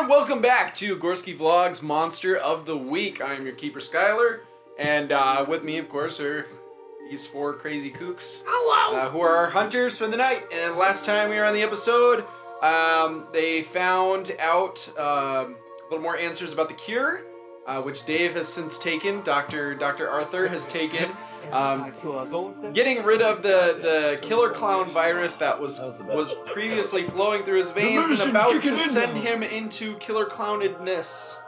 welcome back to GorsskyVlogs Monster of the Week. I am your keeper, Skylar, and with me, of course, are these four crazy kooks. Hello! Who are our hunters for the night. And last time we were on the episode, they found out a little more answers about the cure, which Dave has since taken. Dr. Arthur has taken. Getting rid of the killer clown virus that was previously flowing through his veins and about to send him into killer clownedness.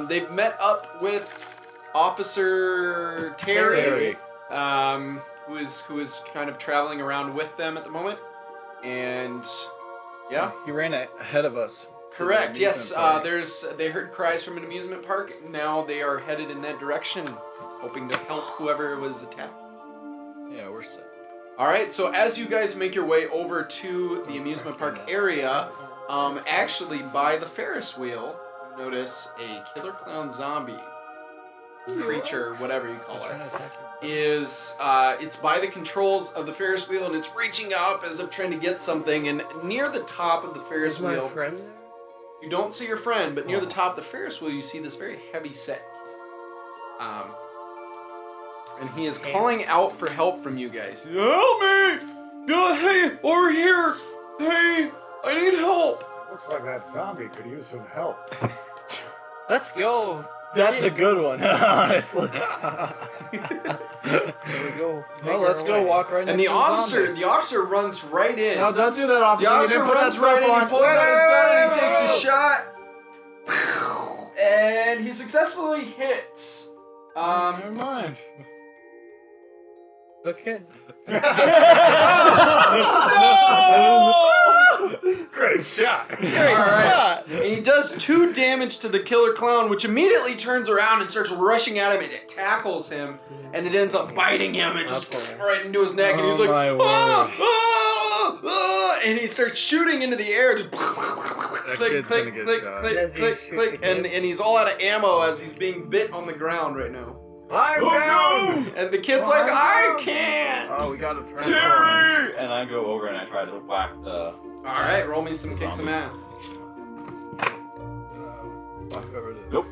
They've met up with Officer Terry. Who is kind of traveling around with them at the moment, and yeah, he ran ahead of us. Correct. Yes. They heard cries from an amusement park. Now they are headed in that direction, hoping to help whoever was attacked. Yeah, we're set. All right. So as you guys make your way over to the amusement park area, actually by the Ferris wheel, you notice a killer clown zombie creature, whatever you call it. Is it's by the controls of the Ferris wheel, and it's reaching up as if trying to get something, and near the top of the Ferris wheel, friend there? You don't see your friend, but near the top of the Ferris wheel you see this very heavy set kid. And he is calling out for help from you guys. Help me! Hey, over here! Hey, I need help! Looks like that zombie could use some help. Let's go. That's a good one, honestly. There we go. Well, let's go walk right next And to the officer runs right in. No, don't do that, officer. The officer runs right in, he pulls out his gun and he takes a shot. And he successfully hits. Never mind. Okay. No! Great shot. Alright. And he does 2 damage to the killer clown, which immediately turns around and starts rushing at him, and it tackles him, and it ends up biting him and just right into his neck, and he's like, and he starts shooting into the air, just click, click, click, click, click, click, and he's all out of ammo as he's being bit on the ground right now. I'm down! And the kid's like, I can't! Oh, we gotta turn. Terry! And I go over and I try to whack the... Alright, roll me some kick some ass. Nope.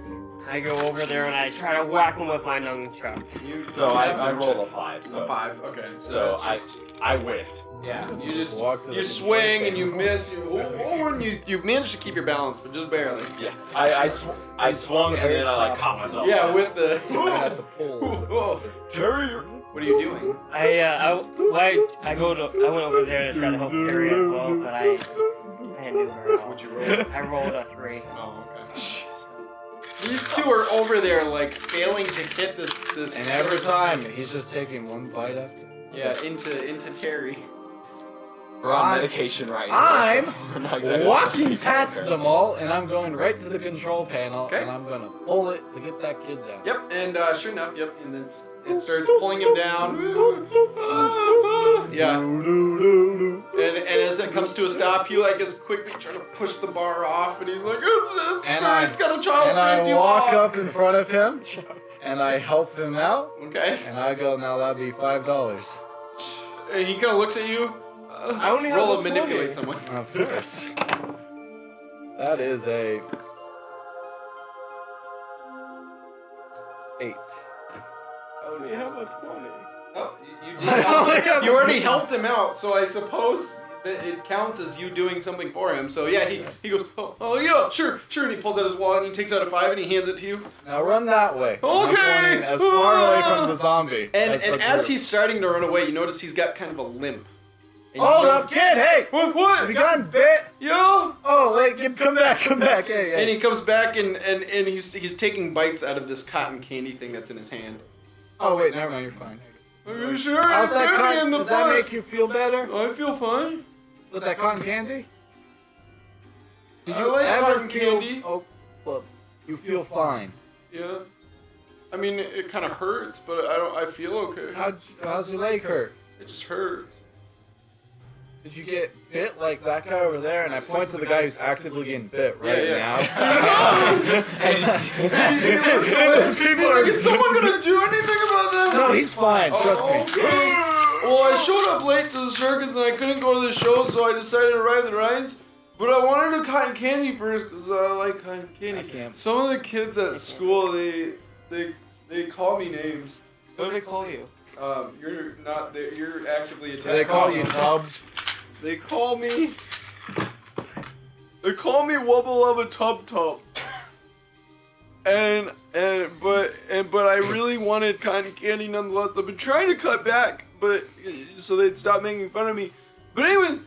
I go over there and I try to whack him with my nunchucks. So I rolled a 5. A 5, okay. So I whiffed. Yeah, you just you swing and you miss, and you manage to keep your balance, but just barely. Yeah. I swung and then I like caught myself. Yeah, with the... Had to pull. Terry, what are you doing? I went over there to try to help Terry as well, but I didn't do very well. What'd you roll? I rolled a 3. Oh, okay. These two are over there, like, failing to hit this... And every time, he's just taking one bite after. Yeah, into Terry. We're on medication right now. I'm We're not exactly walking past them all, and I'm going right to the control panel, Okay. and I'm gonna pull it to get that kid down. Yep, and sure enough, yep, and it starts pulling him down. Yeah. And as it comes to a stop, he like is quickly trying to push the bar off, and he's like, it's got a child safety I lock. walk up in front of him, and I help him out, Okay. and I go, now that'd be $5. And he kind of looks at you. I only have Roll a and manipulate someone. Of course. That is a 8. I only have a 20. Oh, you did. You already helped him out, so I suppose that it counts as you doing something for him. So yeah, he goes, oh yeah, sure, and he pulls out his wallet and he takes out a 5 and he hands it to you. Now run that way. Okay. I'm pointing as far away from the zombie. And the as group. he's starting to run away, you notice he's got kind of a limp. And Hold up, kid! Hey! What? Have you gotten bit? Yeah. Oh, wait, come back! Hey. And he comes back and he's taking bites out of this cotton candy thing that's in his hand. Oh, wait, never mind, you're fine. Are you sure? How's It that bit me cotton? in the Does that foot. make you feel better? I feel fine. With that cotton candy? Did I like ever cotton feel, candy. Oh, well, you feel fine. Yeah. I mean, it kind of hurts, but I feel okay. How's your leg hurt? It just hurts. Did you get bit like that guy over there? And I point to the guy who's actively getting bit right Yeah. now. He's like, is someone gonna do anything about that? No, he's fine. Trust me. Okay. Well, I showed up late to the circus and I couldn't go to the show, so I decided to ride the rides. But I wanted a cotton candy first because I like cotton candy. I can't. Some of the kids at school, they call me names. What do they call you? You're not. You're actively attacking. They call you Tubbs. They call me. They call me Wubble of a Tub Tub. But I really wanted cotton candy nonetheless. I've been trying to cut back, but so they'd stop making fun of me. But anyway,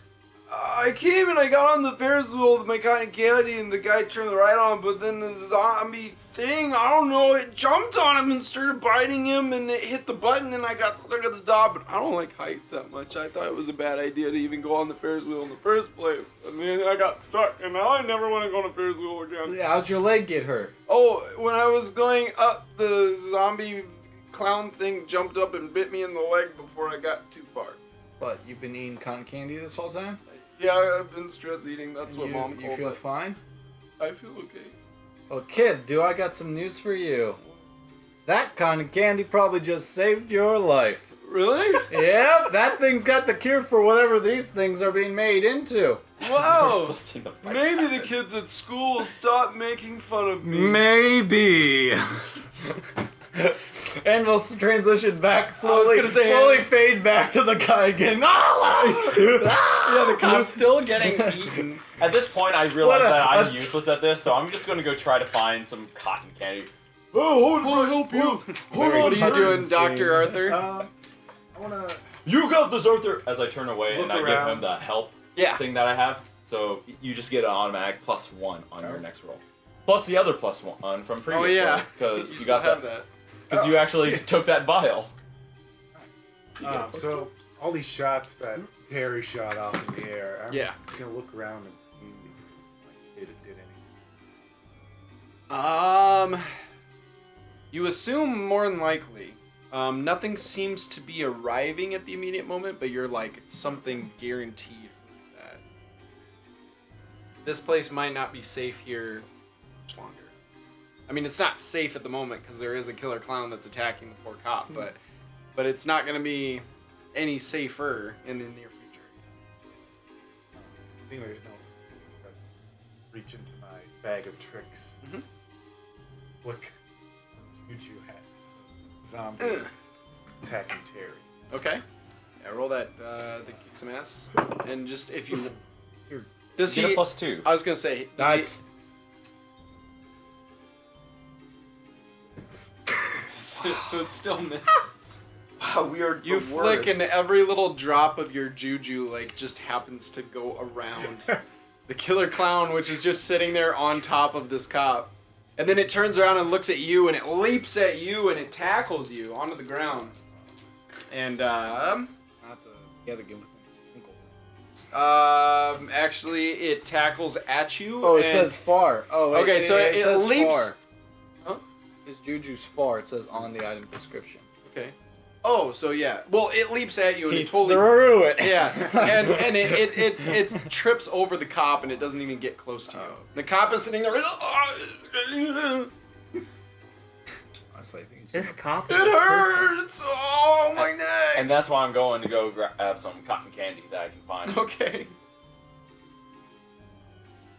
I came and I got on the Ferris wheel with my cotton candy, and the guy turned the right on. But then the zombie thing, I don't know, it jumped on him and started biting him, and it hit the button, and I got stuck at the top. But I don't like heights that much. I thought it was a bad idea to even go on the Ferris wheel in the first place. And then I got stuck, and now I never want to go on a Ferris wheel again. How'd your leg get hurt? Oh, when I was going up, the zombie clown thing jumped up and bit me in the leg before I got too far. But you've been eating cotton candy this whole time? Yeah, I've been stress eating. That's what Mom You calls feel it. fine? I feel okay. Well, kid, I got some news for you. That cotton candy probably just saved your life. Really? Yep, that thing's got the cure for whatever these things are being made into. Wow! Maybe the kids at school will stop making fun of me. Maybe. And we'll transition back slowly. Slowly fade back to the guy again. Yeah, the cop's still getting eaten. At this point, I realize that I'm useless at this, so I'm just gonna go try to find some cotton candy. Oh, I'll help you. What are you doing, Dr. Arthur? I wanna You got this, Arthur! As I turn away Look and I give around. him the help Yeah. thing that I have. So you just get an automatic +1 on your next roll. Plus the other +1 from previous Oh yeah, because you you still got have that. that. Because you actually took that vial. so all these shots that Terry shot off in the air, I'm Yeah. gonna look around and see like, did any. You assume more than likely. Nothing seems to be arriving at the immediate moment, but you're like something guaranteed that this place might not be safe here much longer. I mean, it's not safe at the moment because there is a killer clown that's attacking the poor cop, but it's not going to be any safer in the near future. I think there's no reach into my bag of tricks. Mhm. Look, you had zombie attacking Terry. Okay. Yeah, roll that. The kick some ass, and just if you does Get he? a +2. I was gonna say That's so it still misses. Wow, we are You the flick, worst. and every little drop of your juju like just happens to go around the killer clown, which is just sitting there on top of this cop. And then it turns around and looks at you, and it leaps at you, and it tackles you onto the ground. And not the other game with me. actually, it tackles at you. Oh, it and says far. Oh, wait, Okay, so it says leaps- far. Huh? His juju's far. It says on the item description. Okay. Oh, so yeah. Well, it leaps at you, and He it totally. threw it. Yeah, and it trips over the cop, and it doesn't even get close to you. The cop is sitting there. It Honestly, I think he's This cop. hurts. Oh my neck. And that's why I'm going to go grab some cotton candy that I can find. Okay.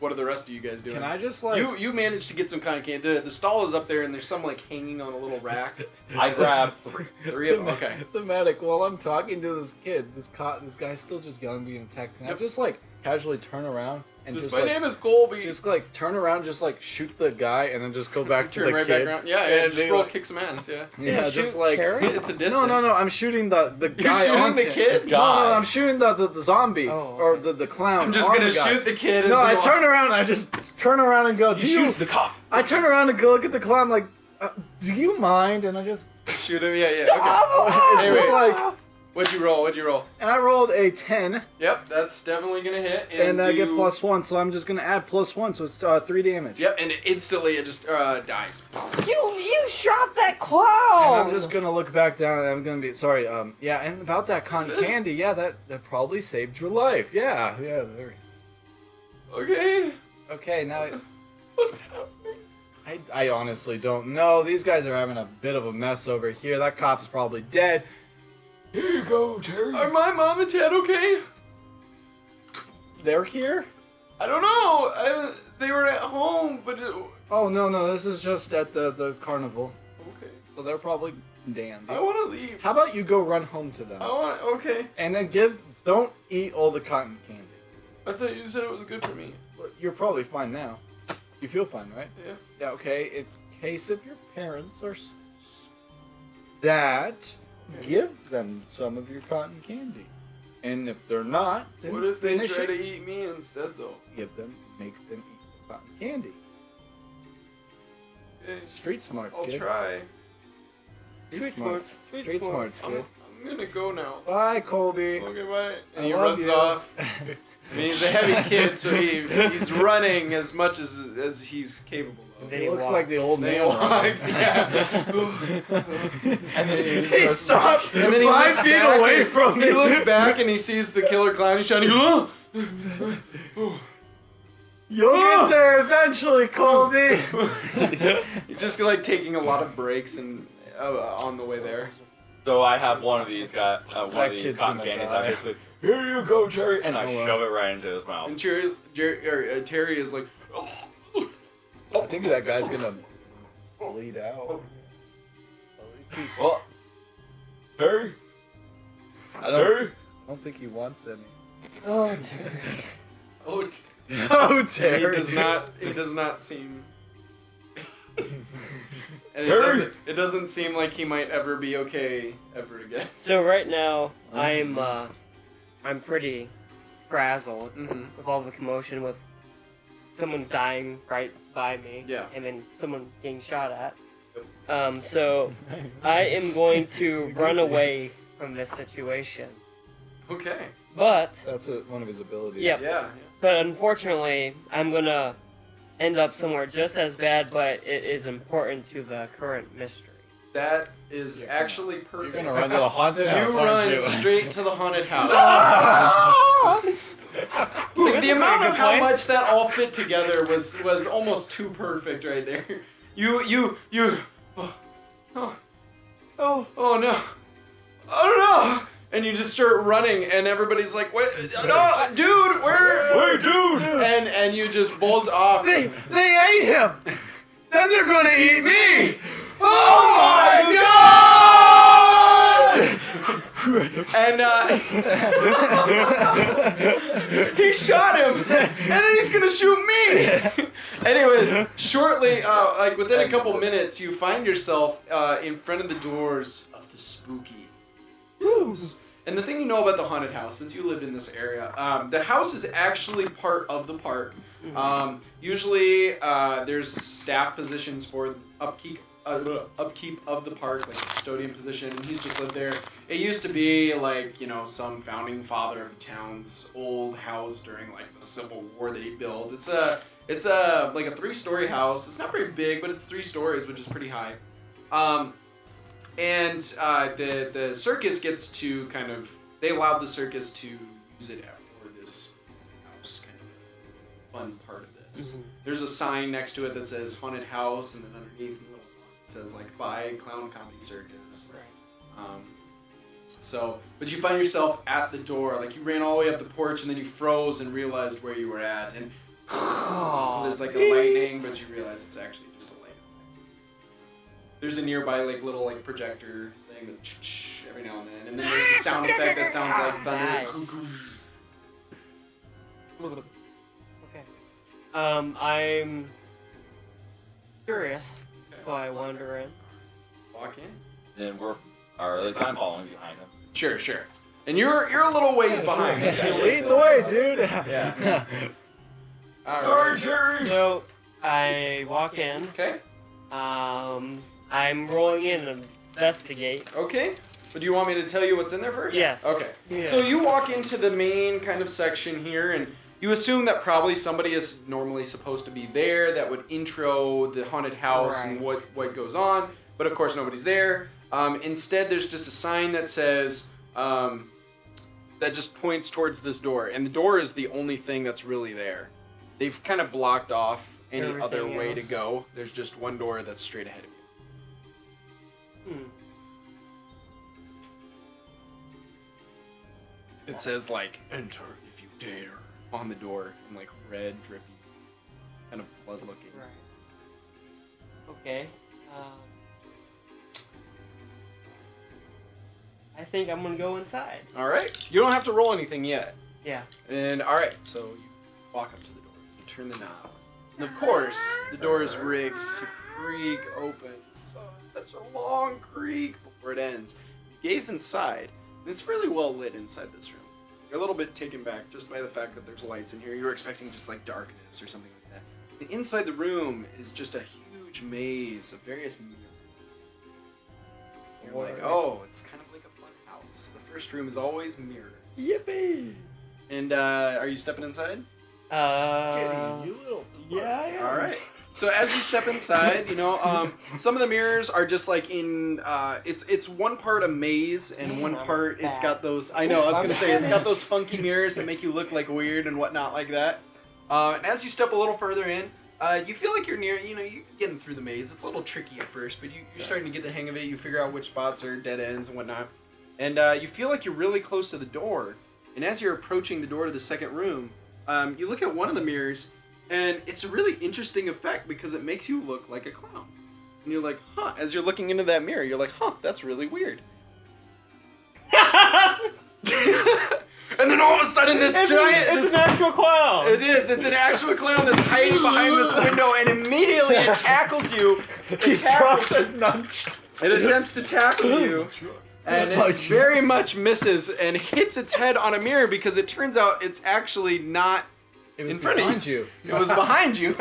What are the rest of you guys doing? Can I just like You managed to get some kind of candy. The stall is up there, and there's some like hanging on a little rack. I grab 3. Three of them. Okay. thematic while I'm talking to this kid, this guy's still just young being attacked. Can I Yep. just like casually turn around and Says, just my like, name is Colby. just like turn around, just like shoot the guy, and then just go back to turn the right kid. back around. Yeah, and just be roll, like- kick some ass. Yeah. Yeah, shoot just like Terry? It's a distance. No, I'm shooting the guy. You're shooting onto the him. kid? No, I'm shooting the zombie Oh, or okay. the clown. I'm just on gonna the guy. shoot the kid. No, and I then turn around. I just turn around and go. You shoot the cop. I turn around and go look at the clown. Like, do you mind? And I just. shoot him. Yeah, yeah. Okay. It's Anyway, just like, what'd you roll? What'd you roll? and I rolled a 10, Yep, that's definitely gonna hit. and I get you- +1, so I'm just gonna add +1, so it's 3 damage. Yep, and instantly it just dies. You shot that And clown. I'm just gonna look back down, and I'm gonna be sorry. Yeah, and about that cotton candy, yeah, that probably saved your life. Yeah. There. Okay, Okay, now what's happening? I honestly don't know. These guys are having a bit of a mess over here. That cop's probably dead. Here you go, Terry. Are my mom and dad okay? They're here. I don't know. They were at home, but Oh no, this is just at the carnival. okay. So they're probably dandy. I want to leave. How about you go run home to them? Okay. And then don't eat all the cotton candy. I thought you said it was good for me. Look, you're probably fine now. You feel fine, right? Yeah. Yeah, okay. In case if your parents are that, give them some of your cotton candy. And if they're not, then What if they finish try it. to eat me instead, though? Make them eat the cotton candy. Okay. Street smarts, I'll kid. try. Street smarts, kid. I'm gonna go now. Bye, Colby. Okay, bye. And I he love runs you. off. I mean, he's a heavy kid, so he's running as much as he's capable of. Then He he looks walks. like the old Then he man. walks, yeah. And then He stopped And then he 5 looks feet back away and- from me. He looks back and he sees the killer clown. He's shouting, "Oh!" You'll get there eventually, Colby. He's just like taking a lot of breaks and on the way there. So I have one of these one of That these kid's cotton gonna candies. die. I basically, here you go, Jerry, and I Oh, wow. shove it right into his mouth. And Terry is like, I think that guy's gonna bleed out. At least he's. Oh, Terry, I Terry. don't think he wants any. Oh, Terry. "Oh." Oh, And Terry. he does not seem. And Terry! it doesn't seem like he might ever be okay ever again. So right now, I'm pretty frazzled Mm-hmm. with all the commotion, with someone dying right by me, Yeah. and then someone getting shot at. So I am going to run away from this situation. Okay. But That's one of his abilities. Yep. Yeah. unfortunately, I'm gonna end up somewhere just as bad, but it is important to the current mystery. That is actually You're perfect. gonna run to the haunted house, You aren't run you? straight to the haunted house. Ooh, Like this the is a amount good of how place. much that all fit together was almost too perfect right there. You oh no. Oh no! And you just start running and everybody's like, "What? No, dude, where?" Hey, dude! And you just bolt off. They ate him. Then they're gonna eat me. Oh my god! And he shot him, and then he's gonna shoot me. Anyways, shortly, like within a couple minutes, you find yourself in front of the doors of the spooky house. And the thing you know about the haunted house, since you lived in this area, the house is actually part of the park. Usually, there's staff positions for upkeep of the park, like a custodian position, and he's just lived there. It used to be like, you know, some founding father of the town's old house during like the Civil War that he built. It's a like a 3-story house. It's not very big, but it's 3 stories, which is pretty high. And the circus gets to kind of, they allowed the circus to use it for this house, kind of fun part of this. Mhm. There's a sign next to it that says haunted house, and then underneath in little font it says like by Clown Comedy Circus. So, but you find yourself at the door, like you ran all the way up the porch and then you froze and realized where you were at, and there's like a lightning, but you realize it's actually just a light. There's a nearby like little like projector thing that every now and then there's a sound effect that sounds like thunder. Nice. Okay. I'm curious, so I wander in. Walk in. And or at least I'm following behind him. Sure. And you're a little ways behind. Lead the way, dude. Yeah. Sorry, Jerry! So I walk in. Okay. I'm rolling in and investigate. Okay. But do you want me to tell you what's in there first? Yes. Okay. Yeah. So you walk into the main kind of section here, and you assume that probably somebody is normally supposed to be there that would intro the haunted house and Right. what goes on. But of course, nobody's there. Instead, there's just a sign that says that just points towards this door, and the door is the only thing that's really there. They've kind of blocked off any other Everything way to else. go. There's just one door that's straight ahead of you. It says like, "Enter if you dare." on the door and like red, drippy, kind of blood looking. Right. Okay. I think I'm gonna go inside. All right. You don't have to roll anything yet. Yeah. And all right, so you walk up to the door. You turn the knob, and of course, the door is rigged to creak open. So such a long creak before it ends. You gaze inside, and it's really well lit inside this room. You're a little bit taken back just by the fact that there's lights in here. You're expecting just like darkness or something like that. And inside the room is just a huge maze of various mirrors. You're like, oh, it's kind of like a fun house. The first room is always mirrors. Yippee! And are you stepping inside? Kitty, you little. Yeah, I am. All right. So as you step inside, you know, some of the mirrors are just like in. It's one part a maze and one part it's got those. I know. I was gonna say it's got those funky mirrors that make you look like weird and whatnot like that. And as you step a little further in, you feel like you're near. You know, you're getting through the maze. It's a little tricky at first, but you're starting to get the hang of it. You figure out which spots are dead ends and whatnot, and you feel like you're really close to the door. And as you're approaching the door to the second room, you look at one of the mirrors, and it's a really interesting effect because it makes you look like a clown. And you're like, huh, as you're looking into that mirror, you're like, huh, that's really weird. And then all of a sudden this It's an actual clown. It is, it's an actual clown that's hiding behind this window, and immediately it tackles you. He drops his nunchuck. It attempts to tackle you. And it very much misses and hits its head on a mirror because it turns out it's actually not in front of you. It was behind you.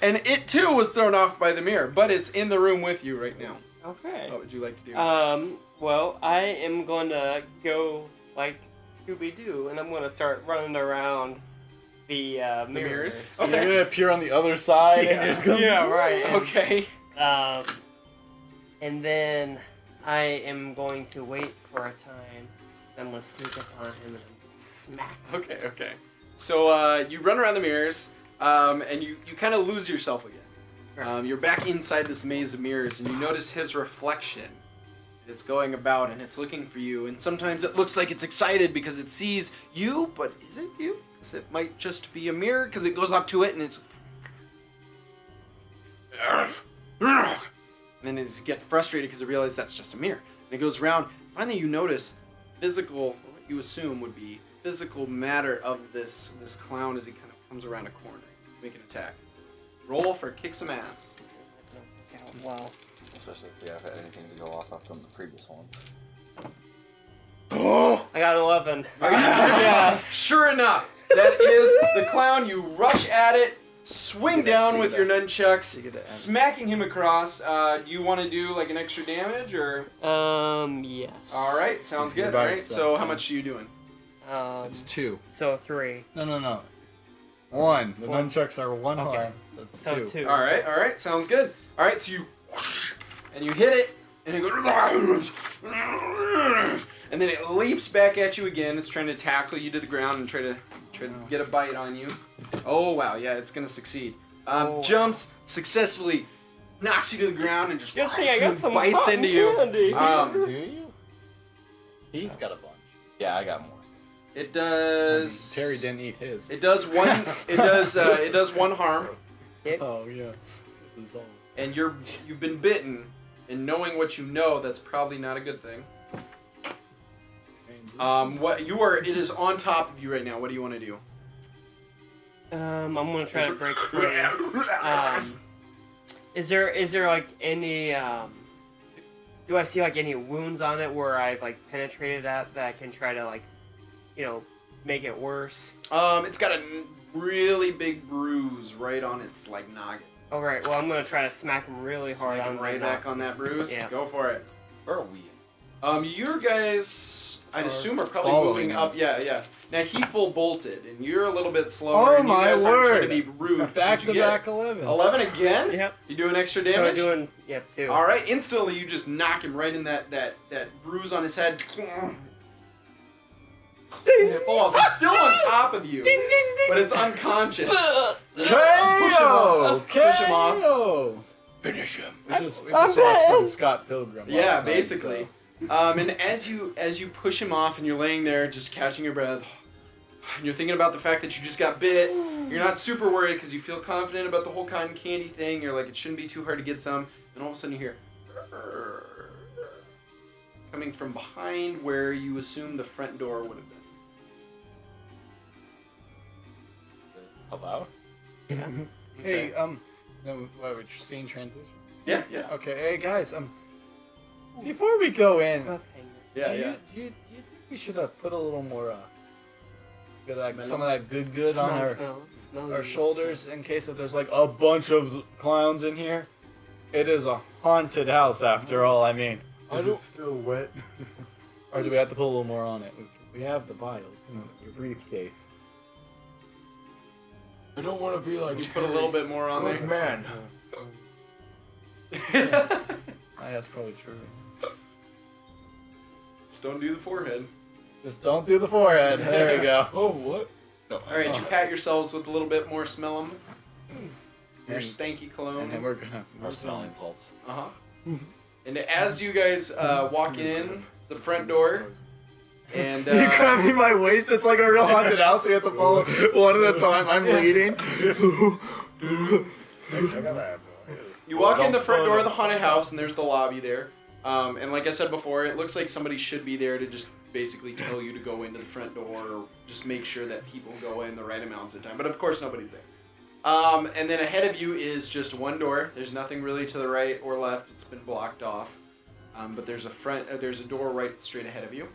And it too was thrown off by the mirror, but it's in the room with you right now. Okay. What would you like to do? Well, I am going to go like Scooby-Doo, and I'm going to start running around the mirrors. Okay. You're gonna appear on the other side and you're just gonna. Yeah, right. Okay. And then I am going to wait for a time. I'm going to sneak up on him and smack him. Okay. So you run around the mirrors, and you kind of lose yourself again. Right. You're back inside this maze of mirrors, and you notice his reflection. It's going about, and it's looking for you. And sometimes it looks like it's excited because it sees you, but is it you? Because it might just be a mirror, because it goes up to it, and it's... And then it gets frustrated because it realizes that's just a mirror. And it goes around. Finally, you notice physical, what you assume would be physical matter of this clown as he kind of comes around a corner. Make an attack. Roll for kick some ass. Wow. Especially if we have anything to go off of from the previous ones. I got an 11. Are you serious? Yeah. Sure enough, that is the clown. You rush at it, swing down with your nunchucks, smacking him across. Do you want to do like an extra damage or? Yes. All right, sounds good. About All right, it, so how much are you doing? It's 2. So 3. No. 1. The One. nunchucks are 1 Okay. harm, so it's So 2. 2. All right, sounds good. All right, so you and you hit it, and it goes, and then it leaps back at you again. It's trying to tackle you to the ground and try to get a bite on you. Oh wow, yeah, it's gonna succeed. Jumps successfully, knocks you to the ground, and just Good thing I got some bites cotton into you. candy. Do you? He's got a bunch. Yeah, I got more. It does. Terry didn't eat his. It does one. It does 1 harm, Oh yeah. This is all. and you've been bitten. And knowing what you know, that's probably not a good thing. It is on top of you right now. What do you want to do? I'm gonna try to break free. Is there like any do I see like any wounds on it where I've like penetrated that I can try to like, make it worse? It's got a really big bruise right on its like noggin. All right. Well, I'm gonna try to smack him really hard Smack on him right the back on that bruise. Yeah. Go for it. Where are we? You guys, I'd assume, are probably following moving him. up. Yeah. Now he full bolted, and you're a little bit slower. Oh and you my guys aren't trying to word. be rude. Back What'd to you get? back 11. 11 again? Yep. You doing extra So I'm damage? doing 2. All right. Instantly, you just knock him right in that bruise on his head. And it falls. It's still on top of you, but it's unconscious. Push him off. Push him off. KO! Finish him. We just watched some Scott Pilgrim. Yeah, last night, basically. so- And as you push him off and you're laying there just catching your breath, and you're thinking about the fact that you just got bit. You're not super worried because you feel confident about the whole cotton candy thing. You're like, it shouldn't be too hard to get some. Then all of a sudden you hear coming from behind where you assume the front door would have been. How loud? Hey, what, we're seeing transition? Yeah. Okay, hey guys, before we go in, Cliffhanger. Yeah. do you think we should put a little more, Smell. some of that good on Smell our shoulders in case if there's like a bunch of clowns in here? It is a haunted house after all, I mean. Is it still wet? Or do we have to put a little more on it? We have the vials in your briefcase. I don't want to be like You put a little bit more on there. man. That's probably true. Just don't do the forehead. Just don't do the forehead. There we go. Oh, what? No. Alright, you pat yourselves with a little bit more smell 'em. Your And- stanky cologne. And then we're gonna More smelling salts. Uh-huh. And as you guys walk in the front door, and you grab me my waist. It's like a real haunted house. We have to follow one at a time. I'm leading. you walk in the front door of the haunted house, and there's the lobby there. And like I said before, it looks like somebody should be there to just basically tell you to go into the front door, or just make sure that people go in the right amounts of time. But of course, nobody's there. And then ahead of you is just one door. There's nothing really to the right or left. It's been blocked off. But there's a door right straight ahead of you.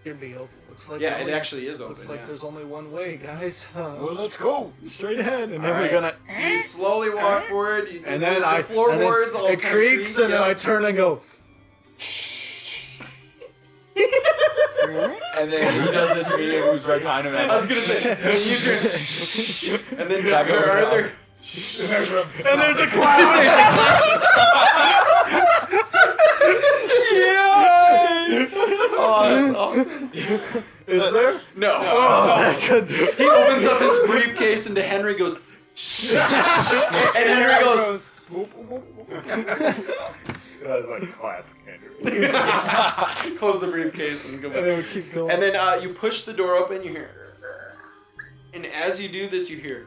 Should be open. Looks like Yeah, it actually is open. Looks like yeah. there's only one way, guys. Well, let's go. Straight ahead, and then All we're right. gonna. So you slowly walk forward. You, And the, then the floorboards all it kind creaks, of and then I turn and go. And then he does this to me and moves right behind him. I was gonna say, when you turn, and then Dr. Arthur. And there's a clown. Oh, that's awesome. Is there? No. Oh, good. He opens up his briefcase, and to Henry goes. And Henry goes. That's like classic Henry. Close the briefcase and go And back. then we keep going. And then you push the door open. You hear. And as you do this, you hear.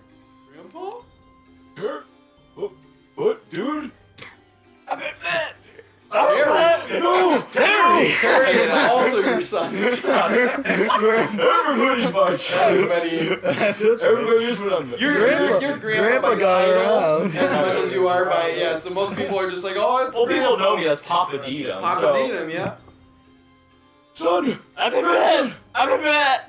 Grandpa. What, dude? I've been bit. Terry. No, Terry! Terry is also your son. Everybody's my child. Everybody. Everybody is what I'm. Your grandpa by got title around. as much as you are by yeah. So most people are just like, oh, it's Well, people know me as Papa Dita. Papa Dita, yeah. Son, I've been bit. I've been bit.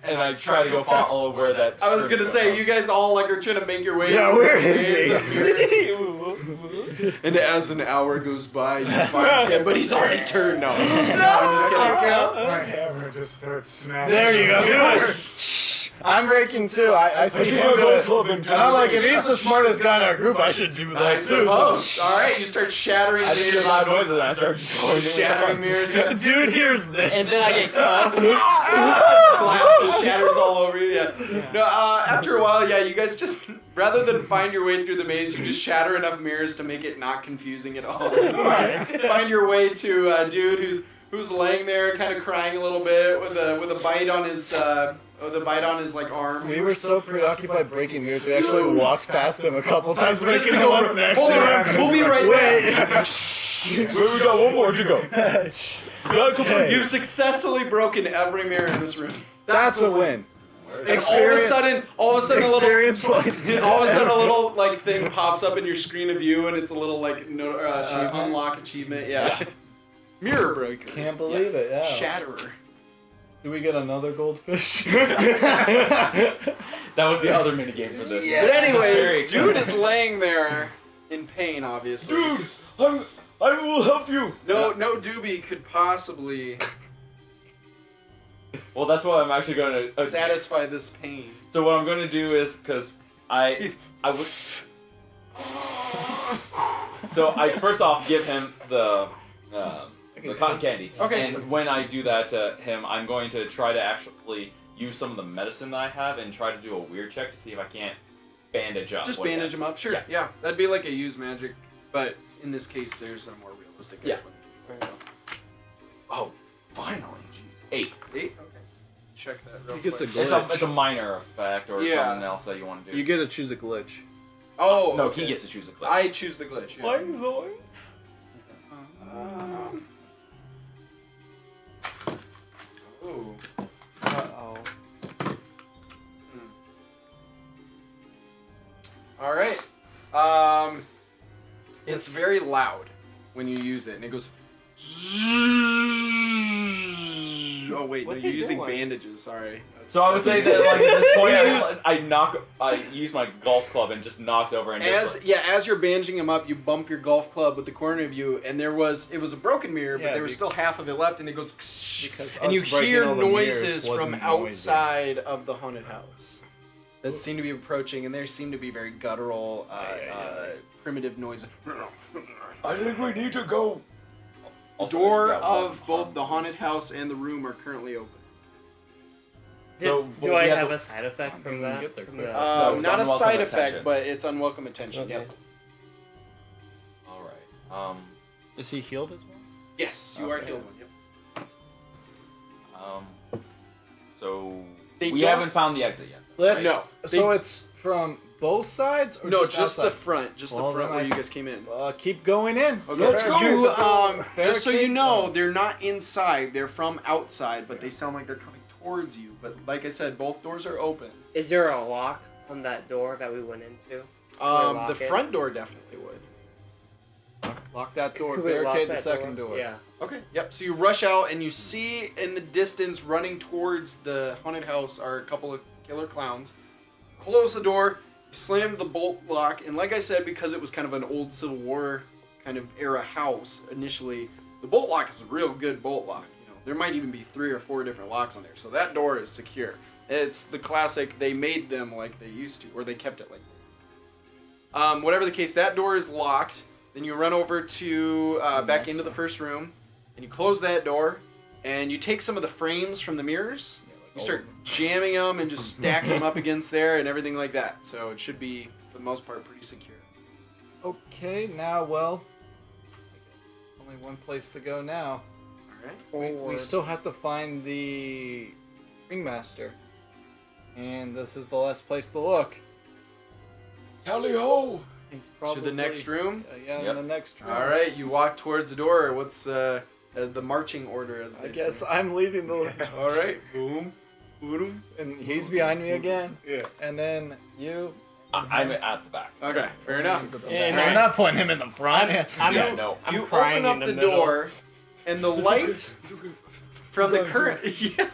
And I try to go follow where that. I was gonna say you guys all like are trying to make your way. Yeah, through where this is maze. And as an hour goes by, you find him, but he's already turned. No, I'm just kidding. My hammer just starts smashing. There you go. Do it. I'm breaking too. I see him do it. And I'm like, if he's the smartest guy in our group, I should do I that too. suppose. All right, you start shattering I just hear mirrors. loud noises and I start Shattering mirrors. Dude hears this. And then I get cut. Glass just shatters all over you. Yeah. No. After a while, yeah, you guys just rather than find your way through the maze, you just shatter enough mirrors to make it not confusing at all. Find your way to a dude who's laying there, kind of crying a little bit with a bite on his like arm. We were so preoccupied breaking mirrors, we actually walked past him a couple times. Just to breaking go. what's next. Hold on, we'll be right back. We got one more to go. Hey, You've successfully broken every mirror in this room. that's a win. And all of a sudden, a little. Experience points. All of a sudden, a little like thing pops up in your screen of view, and it's a little like unlock achievement. Yeah. Mirror breaker. Can't believe it. Yeah. Shatterer. Do we get another goldfish? That was the other minigame for this. But anyways, Very dude is laying there in pain, obviously. Dude, I will help you. No doobie could possibly Well, that's what I'm actually going to. satisfy this pain. So what I'm going to do is because I would. So I first off give him the cotton candy. Okay. And when I do that to him, I'm going to try to actually use some of the medicine that I have and try to do a weird check to see if I can't bandage up. Just what he bandage has. him up, sure. Yeah. Yeah, that'd be like a use magic, but in this case, there's a more realistic. Yeah. explanation. Oh, finally, jeez. 8. 8. Okay. check that real He gets quick. a glitch. It's a minor effect or Yeah. something else that you want to do. You get to choose a glitch. Oh, no, okay. he gets to choose a glitch. I choose the glitch. Yeah. Zoinks. Ooh. Uh-oh. All right. It's very loud when you use it, and it goes. Oh wait, no, What's you're he using doing? bandages. Sorry. So I would say that like at this point, Use- I use my golf club and just knocks over and just As you're bandaging him up, you bump your golf club with the corner of you, and it was a broken mirror, but Yeah, there was still half of it left, and it goes. Because And you us breaking hear all the mirrors noises from wasn't noisy. outside of the haunted house that seem to be approaching, and there seem to be very guttural, primitive noises. I think we need to go. The door of both the haunted house and the room are currently open. So, Do I have a side effect from that? Get there From quick. the- No, it's Not a unwelcome side effect, attention. but it's unwelcome attention. Okay. Yep. All right. Is he healed as well? Yes, you are Okay. healed one. Yep. So They we don't- haven't found the exit yet. Let's. No, So it's from both sides, or No, just just the outside? front, Well, where then you guys came in. Keep going in. Okay. Let's go. Just so you Barricade? know, Oh. they're not inside. They're from outside, but they sound like they're coming towards you. But like I said, both doors are open. Is there a lock on that door that we went into? lock The it? front door definitely would. Lock that door. Could we lock Barricade the that second door. Yeah. Okay. Yep. So you rush out and you see in the distance, running towards the haunted house, are a couple of killer clowns. Close the door, slam the bolt lock, and like I said, because it was kind of an old Civil War kind of era house initially, the bolt lock is a real good bolt lock. You know, there might even be 3 or 4 different locks on there, so that door is secure. It's the classic. They made them like they used to, or they kept it like that. Whatever the case, that door is locked. Then you run over to back into the first room, and you close that door, and you take some of the frames from the mirrors. You start jamming them and just stacking them up against there and everything like that. So it should be, for the most part, pretty secure. Okay, now, well, only one place to go now. All right. We still have to find the ringmaster. And this is the last place to look. Tally ho! He's To the next room. Yeah, Yep. in the next room. All right. You walk towards the door. What's the marching order, as they I guess say? I'm leading the All right. Boom. Boom. And he's behind me again. Yeah. And then you. I'm at the back. Okay. Fair enough. And I'm I- not putting him in the front. I'm, Yeah, no. I'm You crying open up in the middle. door, and the light from the current. Yeah.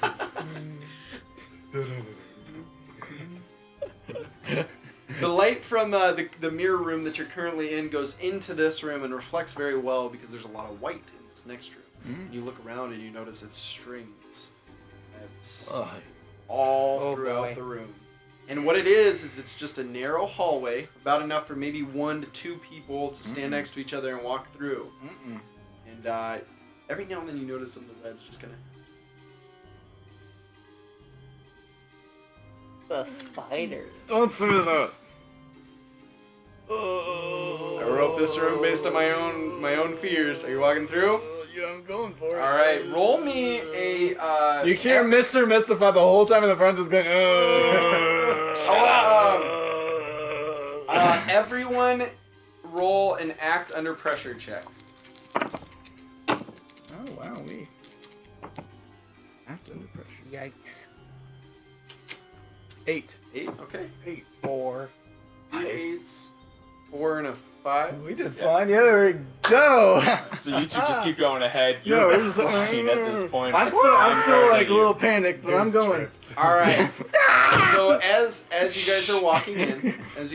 The light from the mirror room that you're currently in goes into this room and reflects very well because there's a lot of white in this next room. You look around and you notice it's strings Ugh. all Oh, throughout boy. the room. And what it is it's just a narrow hallway, about enough for maybe 1 to 2 people to stand next to each other and walk through. Mm-mm. And every now and then you notice some of the webs just kind of. The spider. Don't say that. I wrote this room based on my own fears. Are you walking through? Yeah, I'm going for it. All right, roll me a. You hear Mr. Mystified the whole time in the front, just going. Everyone, roll an act under pressure check. Oh wow, we. Act under pressure. Yikes. 8. 8. Okay. 4. 8, 4, and a 5. We did fine. Yeah, there we go. So you two just keep going ahead. Yeah, You're we're just fine at this point. I'm still like a you. little panicked, but I'm going. All right. So as you guys are walking in, and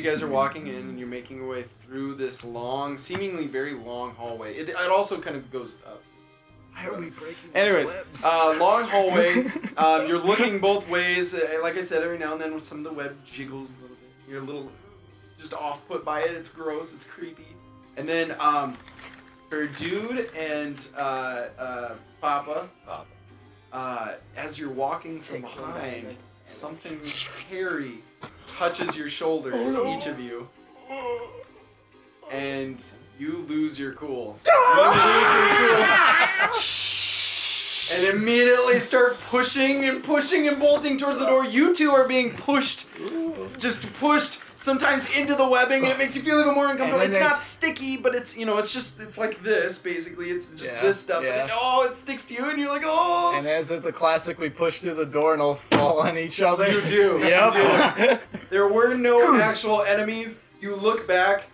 you're making your way through this long, seemingly very long hallway. It also kind of goes up. Why are we breaking Anyways, long hallway. You're looking both ways. Like I said, every now and then some of the web jiggles a little bit. You're a little just off put by it. It's gross. It's creepy. And then her dude and Papa, as you're walking from behind, something hairy touches your shoulders, each of you, and you lose your cool. You lose your cool. and immediately start pushing and bolting towards the door. You two are being pushed, just pushed, sometimes into the webbing, and it makes you feel even more uncomfortable. It's not sticky, but it's, it's like this, basically. It's just this stuff. Yeah. But it sticks to you, and you're like, oh! And is it the classic, we push through the door and all fall on each other? You do. Yep. You do. There were no actual enemies. You look back,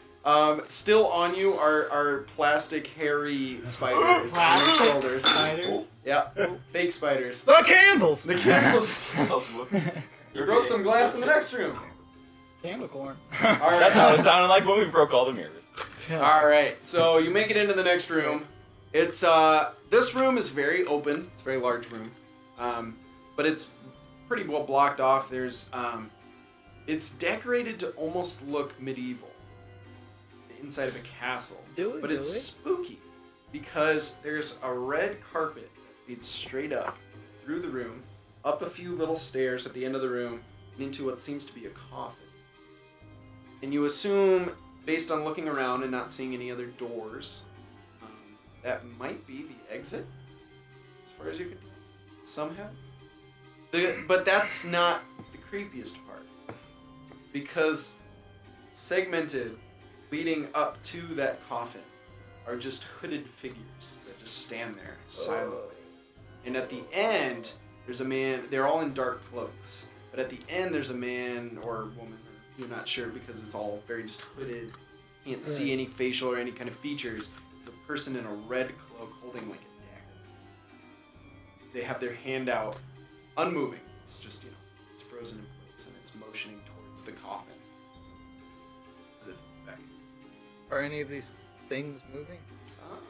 still on you are plastic hairy spiders on your shoulders. Spiders? Yeah, fake spiders. The candles! The candles. You broke Okay. some glass in the next room. Candle corn. All right. That's how it sounded like when we broke all the mirrors. All right. So you make it into the next room. It's this room is very open. It's a very large room, but it's pretty well blocked off. There's it's decorated to almost look medieval, inside of a castle. But it's spooky because there's a red carpet that leads straight up through the room, up a few little stairs at the end of the room, and into what seems to be a coffin. And you assume, based on looking around and not seeing any other doors, that might be the exit, as far as you can tell, somehow. But that's not the creepiest part, because segmented, leading up to that coffin, are just hooded figures that just stand there silently. And at the end, there's a man. They're all in dark cloaks, but at the end, there's a man or woman. You're not sure because it's all very just hooded. Can't see any facial or any kind of features. It's a person in a red cloak holding like a dagger. They have their hand out, unmoving. It's just, it's frozen in place and it's motioning towards the coffin. As if beckoning. Are any of these things moving?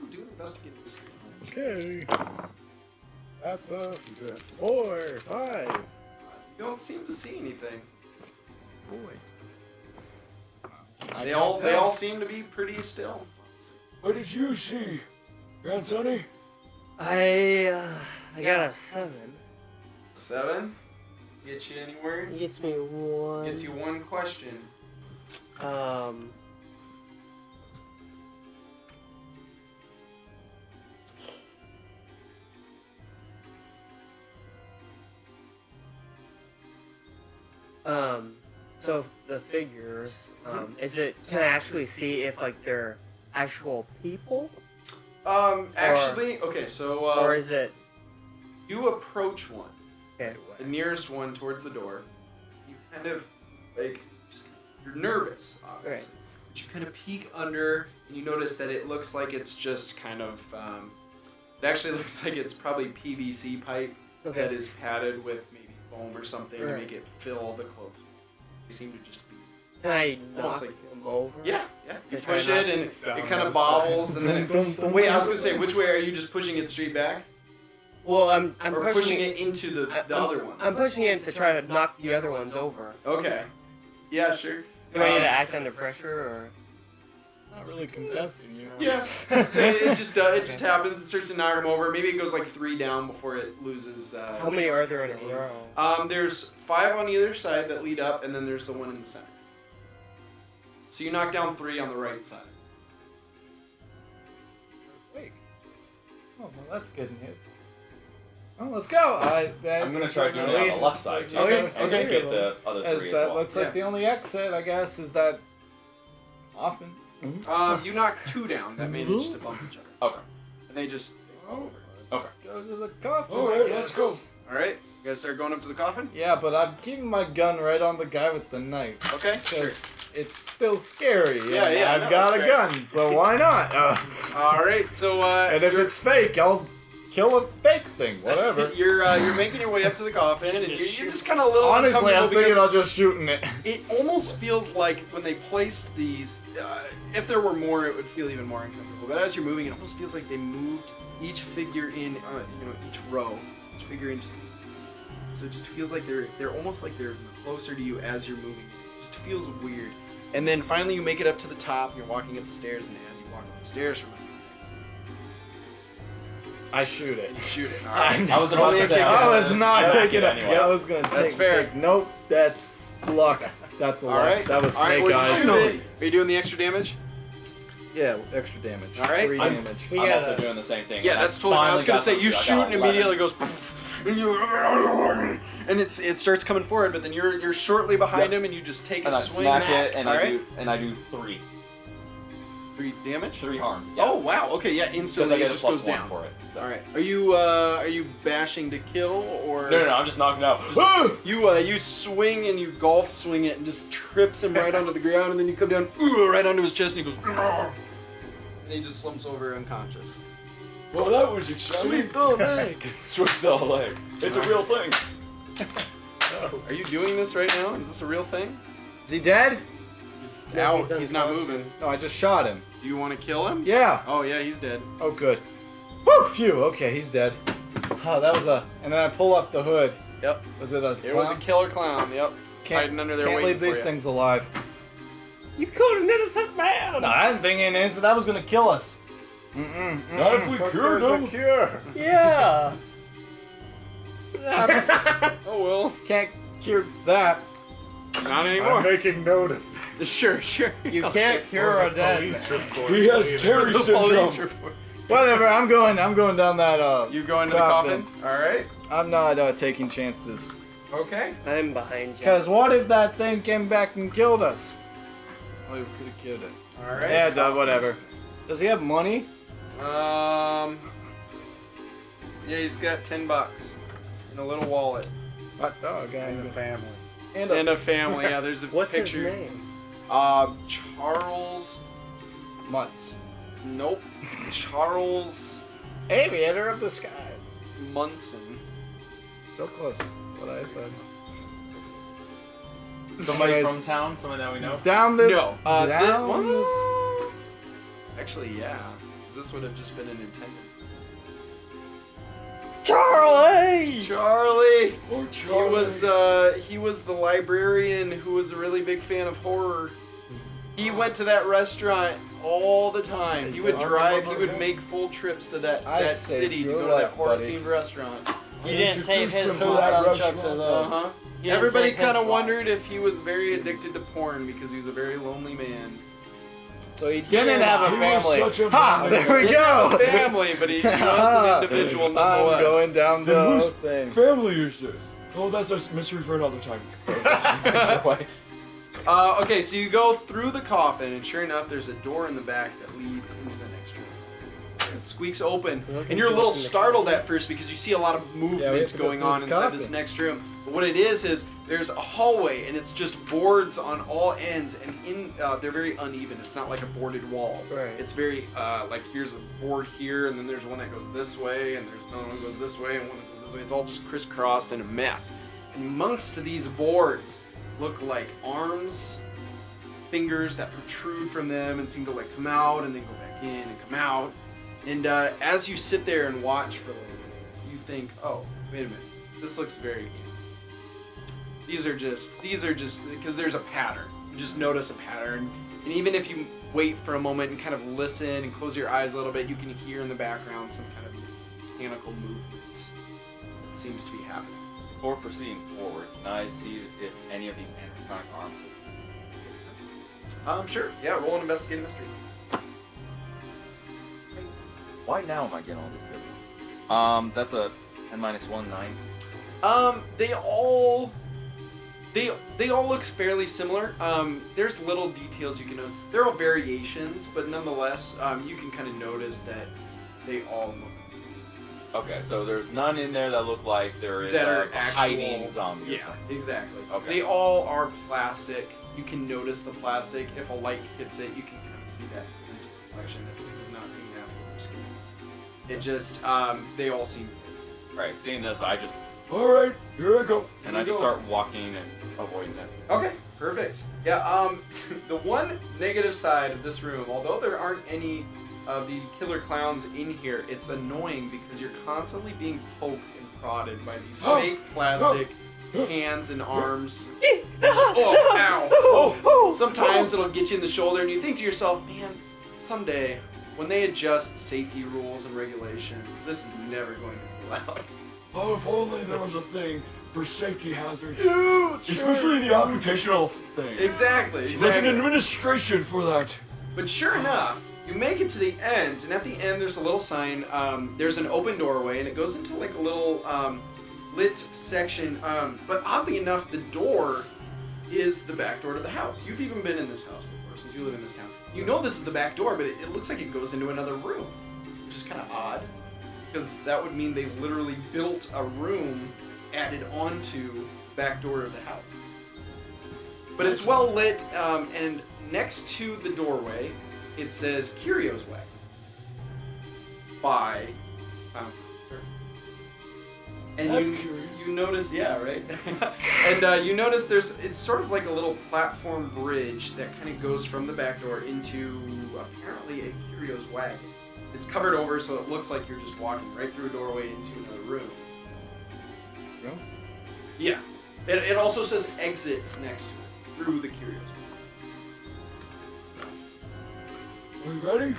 I'm doing the best to get history. Okay. That's a 4, 5. You don't seem to see anything. Boy. They all seem to be pretty still. What did you see, grandsonny? I got a 7. 7? Get you anywhere? It gets me 1. Gets you one question. So the figures, can I actually see if they're actual people? Actually, okay, so or is it? you approach one, Okay. the nearest one towards the door. You kind of you're nervous, obviously, but you kind of peek under and you notice that it looks like it's just kind of. It actually looks like it's probably PVC pipe that is padded with maybe foam or something to make it fill the cloak. They seem to just be. Can I Almost knock like- them over? Yeah. You Try push not it and down it kind of this bobbles and then. Dun, Wait, I was gonna say, which way are you just pushing it straight back, Well, I'm or pushing it into the other ones? I'm pushing it to try to knock the other ones over. Okay. Yeah, sure. Do I need to act under pressure or? Not really contesting, Yeah. So it just happens. It starts to knock them over. Maybe it goes like 3 down before it loses. How many are there in a row? There's 5 on either side that lead up, and then there's the one in the center. So you knock down 3 on the right side. Wait. Oh, well, that's good news. Oh, let's go. I'm gonna try doing it on the left side too. Okay, and okay. just get the other 3 As as that well. looks like the only exit, I guess, is that often. You knock 2 down that manage to bump each other. Okay. And they just fall over. Okay. Go to the coffin. All I right, guess. let's go. All right. You guys start going up to the coffin. Yeah, but I'm keeping my gun right on the guy with the knife. Okay. Sure. Because it's still scary. Yeah, and yeah, I've no, got that's a fair. gun, so why not? All right. So And if it's fake, I'll kill a fake thing. Whatever. you're making your way up to the coffin, and you're just kind of a little Honestly, I'm uncomfortable thinking because I'll just shooting it. it almost feels like when they placed these. If there were more, it would feel even more uncomfortable. But as you're moving, it almost feels like they moved each figure in, each row, each figure in just. So it just feels like they're almost like they're closer to you as you're moving. It just feels weird. And then finally you make it up to the top, and you're walking up the stairs, and as you walk up the stairs from I shoot it. you shoot it. All right. I was about to say I was not Yeah. taking it. Anyway. I was gonna take. That's fair. take- Nope, that's luck. That's a All luck. right. That was All right, snake well, you eyes. shoot it. Are you doing the extra damage? Yeah, extra damage. All right. 3 I'm- damage. He I'm got also a- doing the same thing. Yeah, and that's I totally. I was finally gonna say got you something. I shoot got and 11. immediately goes, poof, and it starts coming forward, but then you're shortly behind him, and you just take And a I swing. smack it, and All I right. do 3 damage. 3 harm. Yeah. Oh wow. Okay. Yeah. because Instantly I get it a just plus goes 1 down. for it. All right. Are you bashing to kill or? No, I'm just knocking it out. You swing and you golf swing it and just trips him right onto the ground, and then you come down right onto his chest, and he goes, and he just slumps over unconscious. Well, that was exciting. Sweep the leg. Sweep the leg. It's a real thing. Are you doing this right now? Is this a real thing? Is he dead? He's No, out. he's He's not unconscious. moving. No, I just shot him. Do you want to kill him? Yeah. Oh yeah, he's dead. Oh, good. Woo, phew. Okay, he's dead. Oh, that was a. And then I pull up the hood. Yep. Was it a? It was a killer clown. Yep. Hiding under there Can't waiting leave these for you. things alive. You killed an innocent man. No, I didn't think it is. That was gonna kill us. Not if we But cured there's a them. cure. Yeah. Oh well. Can't cure that. Not I'm anymore. making note of Sure. You can't cure a dead police man. report. He has later. Terry The police syndrome. report. Whatever. I'm going down that. You go into the coffin. All right. I'm not taking chances. Okay. I'm behind you. Because what if that thing came back and killed us? Oh, we could have killed it. All right. Yeah, whatever. Does he have money? Yeah, he's got $10 in a little wallet Hot dog guy. And the family. and a family. Yeah, there's a What's picture. his name? Charles. Mutts. Nope. Charles Aviator of the skies. Munson. So close. What I said. Somebody Guys, from town, somebody that we know. down this. No. Down this. Actually, yeah. 'Cause this would have just been an attendant. Charlie. Charlie. Poor He Charlie. he was the librarian who was a really big fan of horror. He went to that restaurant all the time. He would I drive. He remember would him. make full trips to that I that saved city to your go to that life, horror buddy. themed restaurant. You didn't save his Introduce him to hooves that on chucks restaurant. of those. Uh huh. He didn't Everybody save his kind of wife. wondered if he was very addicted to porn because he was a very lonely man. So he didn't have a He was family. such a Ha! man. There we Didn't have go. a family, but he was an individual I'm nonetheless. going down Then the whose thing. family is this? Oh, that's a mystery for another time. Okay, so you go through the coffin, and sure enough, there's a door in the back that leads into the next room. It squeaks open, and you're a little startled at first because you see a lot of Yeah, we have movement to go going through on the inside this coffin. next room. But what it is there's a hallway, and it's just boards on all ends, and they're very uneven. It's not like a boarded wall. Right. It's very like here's a board here, and then there's one that goes this way, and there's another one that goes this way, and one that goes this way. It's all just crisscrossed in a mess. And amongst these boards look like arms, fingers that protrude from them and seem to like come out and then go back in and come out. And as you sit there and watch for a little bit, you think, oh, wait a minute, this looks very human. These are just because there's a pattern. You just notice a pattern, and even if you wait for a moment and kind of listen and close your eyes a little bit, you can hear in the background some kind of mechanical movement that seems to be happening. Before proceeding forward, can I see if any of these animatronic arms? Sure. Yeah, roll an investigate mystery. Why now am I getting all this goodies? That's a 10 minus 1, 9. They all look fairly similar. There's little details you can know. There are variations, but nonetheless, you can kind of notice that they all look Okay, so there's none in there that look like there is that are a actual hiding zombie. or Yeah, something. exactly. Okay. They all are plastic. You can notice the plastic. If a light hits it, you can kind of see that reflection. It just does not seem natural to your skin. It just they all seem fake. Right, seeing this, I just Alright, here I go. and I just start walking and avoiding them. Okay, perfect. Yeah, the one negative side of this room, although there aren't any of the killer clowns in here, it's annoying because you're constantly being poked and prodded by these fake plastic hands and arms. Oh, ow! Sometimes it'll get you in the shoulder and you think to yourself, man, someday, when they adjust safety rules and regulations, this is never going to be allowed. Oh, if only there was a thing for safety hazards. Especially the occupational thing. Exactly, Like an exactly. administration for that. But sure enough, You make it to the end, and at the end there's a little sign. There's an open doorway, and it goes into like a little lit section. But oddly enough, the door is the back door to the house. You've even been in this house before, since you live in this town. You know this is the back door, but it looks like it goes into another room, which is kind of odd, because that would mean they literally built a room added onto the back door of the house. But it's well lit, and next to the doorway, it says Curios Wagon by Circus. And That's you curious. you notice, yeah, right? And you notice it's sort of like a little platform bridge that kind of goes from the back door into apparently a Curios Wagon. It's covered over so it looks like you're just walking right through a doorway into another room. Yeah. Yeah. It also says exit next to it, through the Curios Wagon. Are we ready?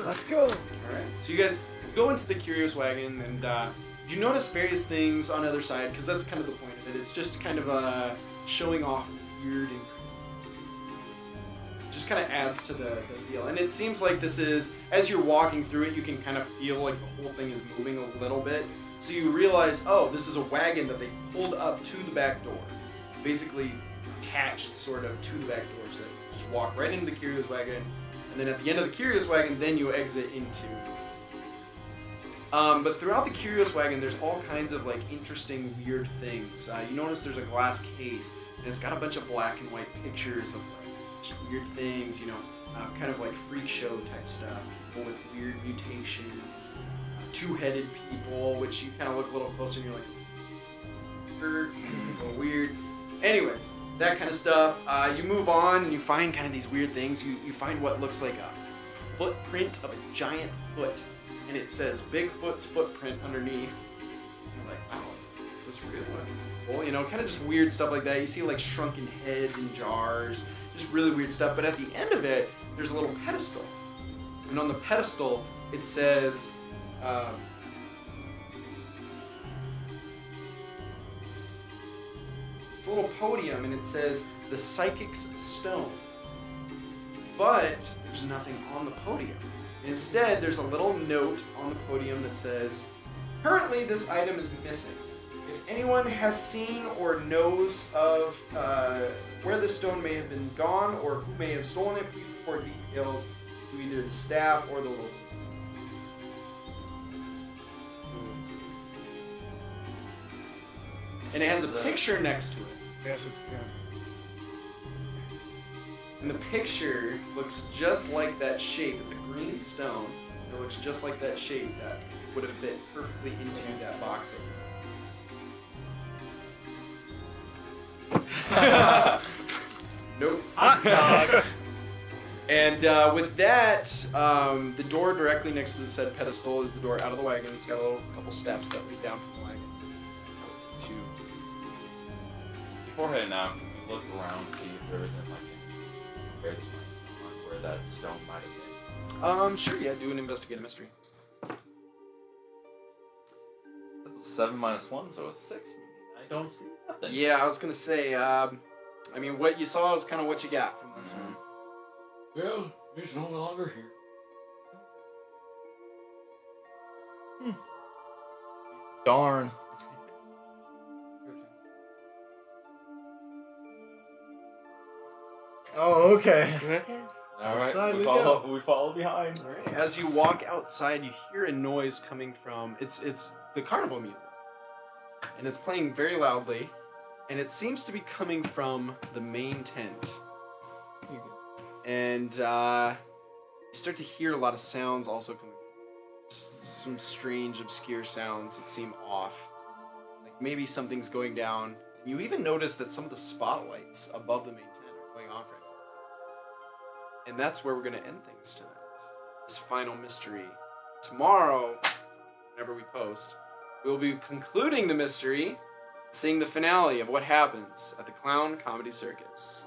Let's go. Alright, so you guys go into the Curios Wagon, and you notice various things on the other side, because that's kind of the point of it. It's just kind of showing off weird and just kind of adds to the feel. And it seems like this is, as you're walking through it, you can kind of feel like the whole thing is moving a little bit. So you realize, oh, this is a wagon that they pulled up to the back door. Basically attached sort of to the back door, so that you just walk right into the Curios Wagon. And then at the end of the Curios Wagon, then you exit into. But throughout the Curios Wagon, there's all kinds of like interesting, weird things. You notice there's a glass case, and it's got a bunch of black and white pictures of like just weird things, you know, kind of like freak show type stuff. People with weird mutations, two-headed people, which you kind of look a little closer and you're like, it's a little weird. Anyways, that kind of stuff. You move on and you find kind of these weird things. You find what looks like a footprint of a giant foot, and it says Bigfoot's footprint underneath. And you're like, wow, is this real? Well, you know, kind of just weird stuff like that. You see like shrunken heads in jars, just really weird stuff. But at the end of it, there's a little pedestal, and on the pedestal it says. It's a little podium, and it says the Psychic's Stone. But there's nothing on the podium. Instead, there's a little note on the podium that says, currently this item is missing. If anyone has seen or knows of where the stone may have been gone or who may have stolen it, please report details to either the staff or the local. And it has a picture next to it. Yes, it's good. And the picture looks just like that shape. It's a green stone. It looks just like that shape that would have fit perfectly into that box. Notes. Hot dog. And with that, the door directly next to the said pedestal is the door out of the wagon. It's got a couple steps that lead down from the wagon to. Before heading out, can we look around and see if there isn't like any bridge where that stone might have been? Sure, yeah, do an investigate a mystery. That's a 7 minus 1, so a 6. I don't see nothing. Yeah, I was gonna say, I mean, what you saw is kind of what you got from this one. Well, he's no longer here. Darn. Oh, okay. Okay. Outside Alright, we we follow behind. Alright, as you walk outside, you hear a noise coming from, it's the carnival music. And it's playing very loudly, and it seems to be coming from the main tent. And you start to hear a lot of sounds also coming from some strange, obscure sounds that seem off. Like maybe something's going down. And you even notice that some of the spotlights above the main tent are going off right now. And that's where we're going to end things tonight. This final mystery. Tomorrow, whenever we post, we'll be concluding the mystery, seeing the finale of what happens at the Clown Comedy Circus.